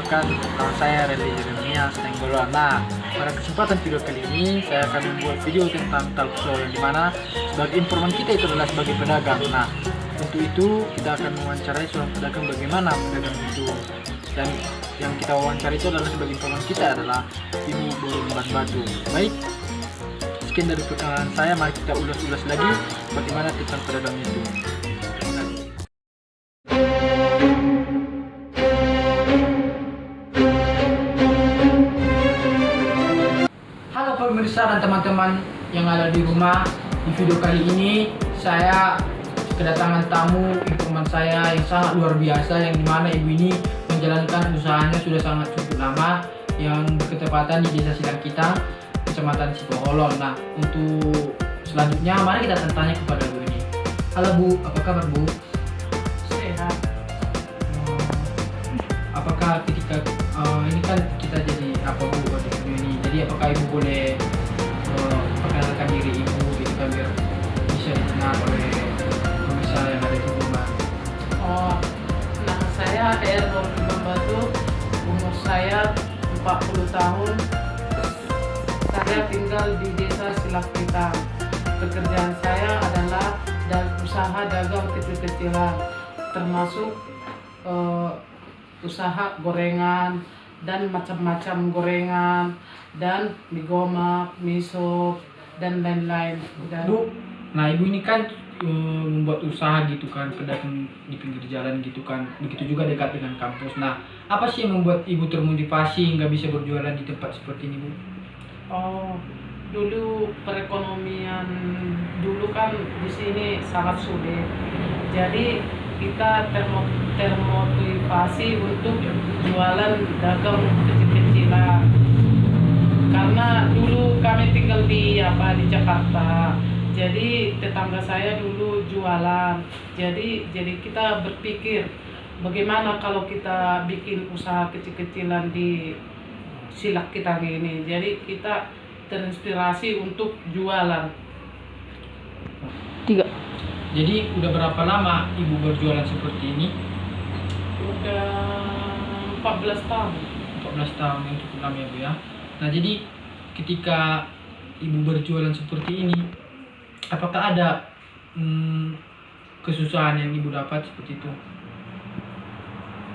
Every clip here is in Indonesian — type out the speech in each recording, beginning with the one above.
perkenalkan, nama saya Randy Jeremia Stenggolo. Nah, pada kesempatan video kali ini saya akan membuat video tentang talk show, yang dimana sebagai informan kita itu adalah sebagai pedagang. Nah, untuk itu kita akan mewawancarai seorang pedagang bagaimana pedagang itu, dan yang kita wawancara itu adalah sebagai informan kita adalah Ibu Boromban Batu. Baik, sekian dari perkenalan saya. Mari kita ulas-ulas lagi bagaimana tentang pedagang itu. Halo pemirsa dan teman-teman yang ada di rumah. Di video kali ini saya kedatangan tamu informan saya yang sangat luar biasa, yang dimana ibu ini menjalankan usahanya sudah sangat cukup lama, yang bertepatan di Desa Silangkitang, Kecamatan Sipoholon. Nah, untuk selanjutnya mari kita tanya kepada Bu ini. Halo Bu, apa kabar Bu? Sehat. Apakah ketika ini kan kita jadi apa Bu pada video ini? Jadi apakah Ibu boleh perkenalkan diri Ibu gitu kan, biar bisa dikenal oleh pemirsa yang ada di rumah? Oh, nama saya Boromban Batu. Umur saya 40 tahun. Saya tinggal di Desa Silangkitang. Pekerjaan saya adalah usaha dagang kecil-kecilan, termasuk usaha gorengan dan macam-macam gorengan dan mie gomak, mie sop dan lain-lain. Bu, nah Ibu ini kan membuat usaha gitu kan, pedagang di pinggir jalan gitu kan, begitu juga dekat dengan kampus. Nah, apa sih yang membuat Ibu termotivasi hingga bisa berjualan di tempat seperti ini Bu? Oh, dulu perekonomian dulu kan di sini sangat sulit. Jadi kita termotivasi untuk jualan dagang kecil-kecilan. Karena dulu kami tinggal di Jakarta. Jadi tetangga saya dulu jualan. Jadi kita berpikir bagaimana kalau kita bikin usaha kecil-kecilan di Silangkitang ini. Jadi kita terinspirasi untuk jualan. 3. Jadi udah berapa lama Ibu berjualan seperti ini? Udah 14 tahun. 14 tahun, yang cukup lama ya Bu ya. Nah, jadi ketika Ibu berjualan seperti ini, apakah ada kesusahan yang Ibu dapat seperti itu?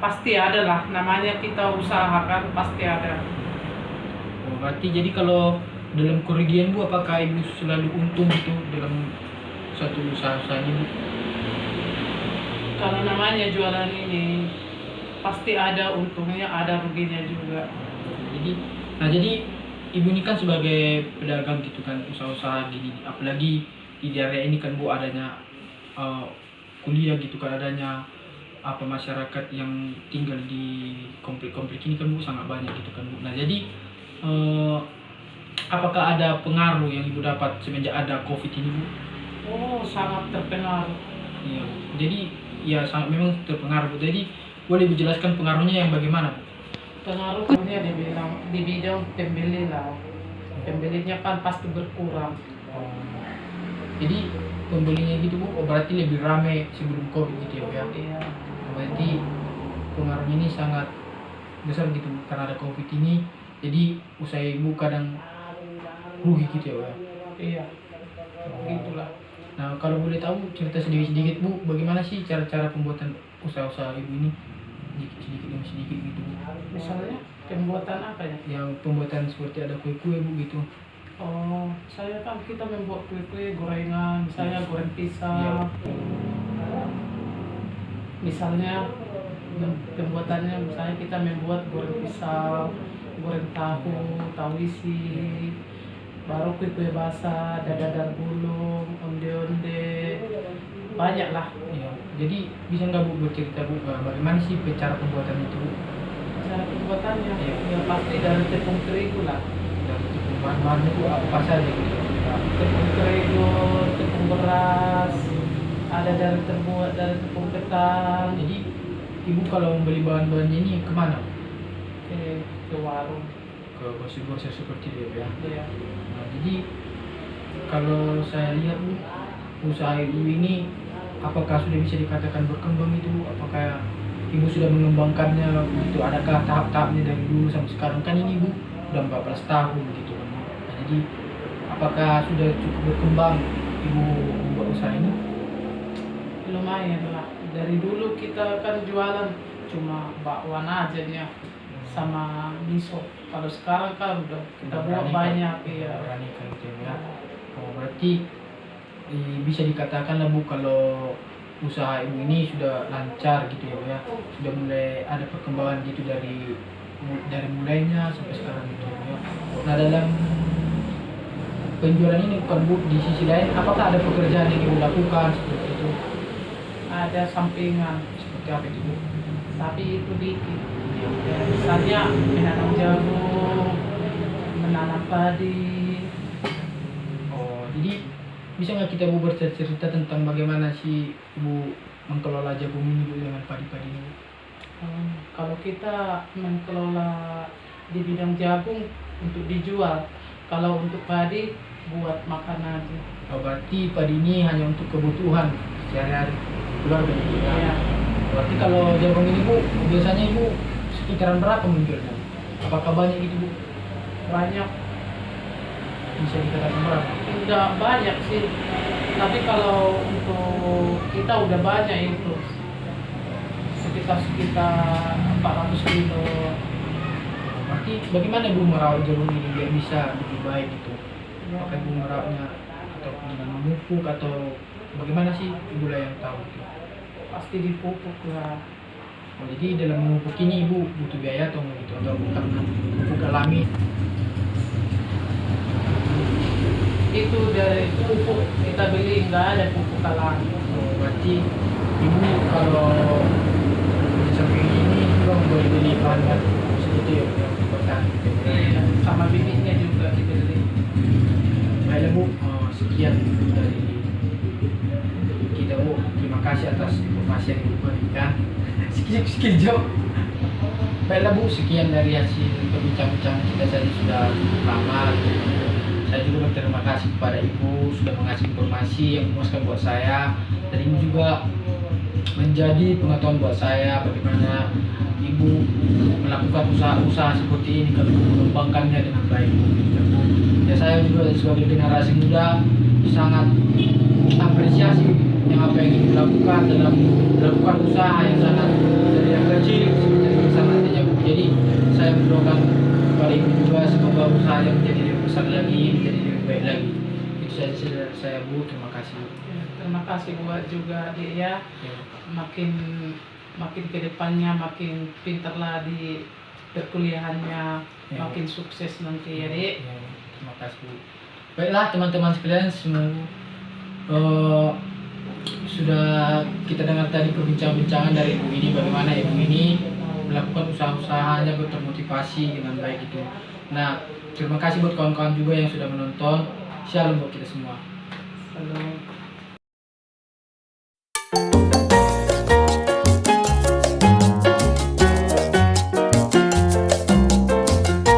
Pasti ada lah, namanya kita usahakan pasti ada. Oh, berarti jadi kalau dalam kerugian Bu, apakah Ibu selalu untung gitu dalam suatu usaha-usahanya Bu? Kalau namanya jualan ini pasti ada untungnya, ada ruginya juga. Jadi Ibu ini kan sebagai pedagang gitu kan, usaha-usaha gini, apalagi di daerah ini kan Bu adanya kuliah gitu kan, adanya masyarakat yang tinggal di komplek-komplek ini kan Bu sangat banyak gitu kan Bu. Nah, jadi apakah ada pengaruh yang Ibu dapat semenjak ada COVID ini Bu? Oh, sangat terpengaruh. Iya, jadi ya sangat memang terpengaruh Bu. Jadi boleh dijelaskan pengaruhnya yang bagaimana Bu? Pengaruhnya di bidang pembeli lah. Pembelinya kan pasti berkurang. Jadi pembelinya gitu Bu, berarti lebih ramai sebelum COVID gitu ya Bu ya? Iya. Berarti pengaruhnya ini sangat besar gitu Bu, karena ada COVID ini. Jadi usaha Ibu kadang rugi gitu ya Bu ya? Iya. Gitulah. Nah, kalau boleh tahu cerita sedikit-sedikit Bu, bagaimana sih cara-cara pembuatan usaha-usaha Ibu ini? Sedikit demi sedikit gitu Bu. Misalnya pembuatan apa ya? Yang pembuatan seperti ada kue-kue Bu gitu. Oh, kita membuat kue-kue gorengan, misalnya goreng pisang. Misalnya pembuatannya, misalnya kita membuat goreng pisang, goreng tahu isi, baru kue-kue basah, dadar gulung, onde-onde, banyak lah. Iya. Jadi bisa nggak Bu bercerita Bu, bagaimana sih cara pembuatan itu Bu? Cara pembuatannya, Iya. ya pasti dari tepung terigu lah. Dan itu bahan-bahannya Bu apa saja gitu? Tepung terigu, tepung beras, ada terbuat dari tepung ketan. Jadi Ibu kalau membeli bahan-bahannya ini kemana? Ke warung. Ke grosir-grosir seperti itu ya. Iya. Nah, jadi kalau saya lihat Bu, usaha Ibu ini apakah sudah bisa dikatakan berkembang itu Bu? Apakah ibu sudah mengembangkannya gitu, adakah tahap-tahapnya dari dulu sampai sekarang? Kan ini ibu udah 14 tahun gitu kan. Nah, jadi apakah sudah cukup berkembang ibu membuat usaha ini? Lumayan lah. Dari dulu kita kan jualan cuma bakwan aja dia sama miso. Kalau sekarang kan udah kita buat banyak ya. Berani kan gitu ya. Oh, berarti bisa dikatakan lah Bu, kalau usaha ibu ini sudah lancar gitu ya Bu ya, sudah mulai ada perkembangan gitu dari mulainya sampai sekarang gitu ya. Nah, dalam penjualan ini bukan Bu, di sisi lain apakah ada pekerjaan yang ibu lakukan seperti itu? Ada sampingan Seperti apa itu Bu? tapi itu dikit. Ya, misalnya menanam jagung, menanam padi. Oh, jadi bisa nggak kita Bu bercerita tentang bagaimana sih ibu mengelola jagung ini Bu dengan padi-padi ini Bu? Kalau kita mengelola di bidang jagung untuk dijual, kalau untuk padi buat makan aja. Oh, berarti padi ini hanya untuk kebutuhan sehari-hari keluarga gitu ya. Ya, Berarti kalau jagung ini Bu, biasanya Ibu sekitaran berapa menjualnya? Apakah banyak itu Bu? banyak. Bisa dikatakan berapa? Tidak banyak sih. Tapi kalau untuk kita udah banyak itu. Sekitar 400 kilo. Berarti bagaimana Ibu merawat jagung ini biar bisa lebih baik gitu? Ya, Apakah Ibu merawatnya atau dengan memupuk atau bagaimana sih Ibu lah yang tahu gitu? pasti dipupuk lah. Oh, jadi dalam memupuk ini Ibu butuh biaya atau enggak gitu? Atau karena pupuk alami? Itu dari pupuk kita beli, nggak ada pupuk alami. Oh, berarti Ibu kalau di samping ini juga boleh beli bahan seperti ya, yang bertahan. Iya, sama bibitnya juga dibeli. Baiklah Bu, sekian dari kita Bu. Terima kasih atas informasi yang Ibu berikan. Sekian jawab. Baiklah Bu, sekian dari hasil perbincangan kita tadi sudah lama. Saya juga berterima kasih kepada Ibu sudah mengasih informasi yang memuaskan buat saya, dan ini juga menjadi pengetahuan buat saya bagaimana Ibu melakukan usaha-usaha seperti ini kalau mengembangkannya dengan baik. Ya, saya juga sebagai generasi muda sangat apresiasi yang apa yang Ibu lakukan dalam melakukan usaha yang sangat dari yang kecil seperti besar nantinya Bu. Jadi saya mendoakan kepada Ibu juga semoga usaha yang menjadi lebih besar lagi, menjadi lebih baik lagi. Itu saja dari saya Bu, terima kasih Bu. Ya, terima kasih buat juga dia. Ya. Makin ke depannya makin pintarlah di perkuliahannya, Ya. makin sukses nanti ya Dek. Ya, terima kasih Bu. Baiklah teman-teman sekalian, semua sudah kita dengar tadi perbincangan dari Ibu ini, bagaimana Ibu ini melakukan usaha-usahanya termotivasi dengan baik itu. Nah, terima kasih buat kawan-kawan juga yang sudah menonton. Shalom buat kita semua. Halo.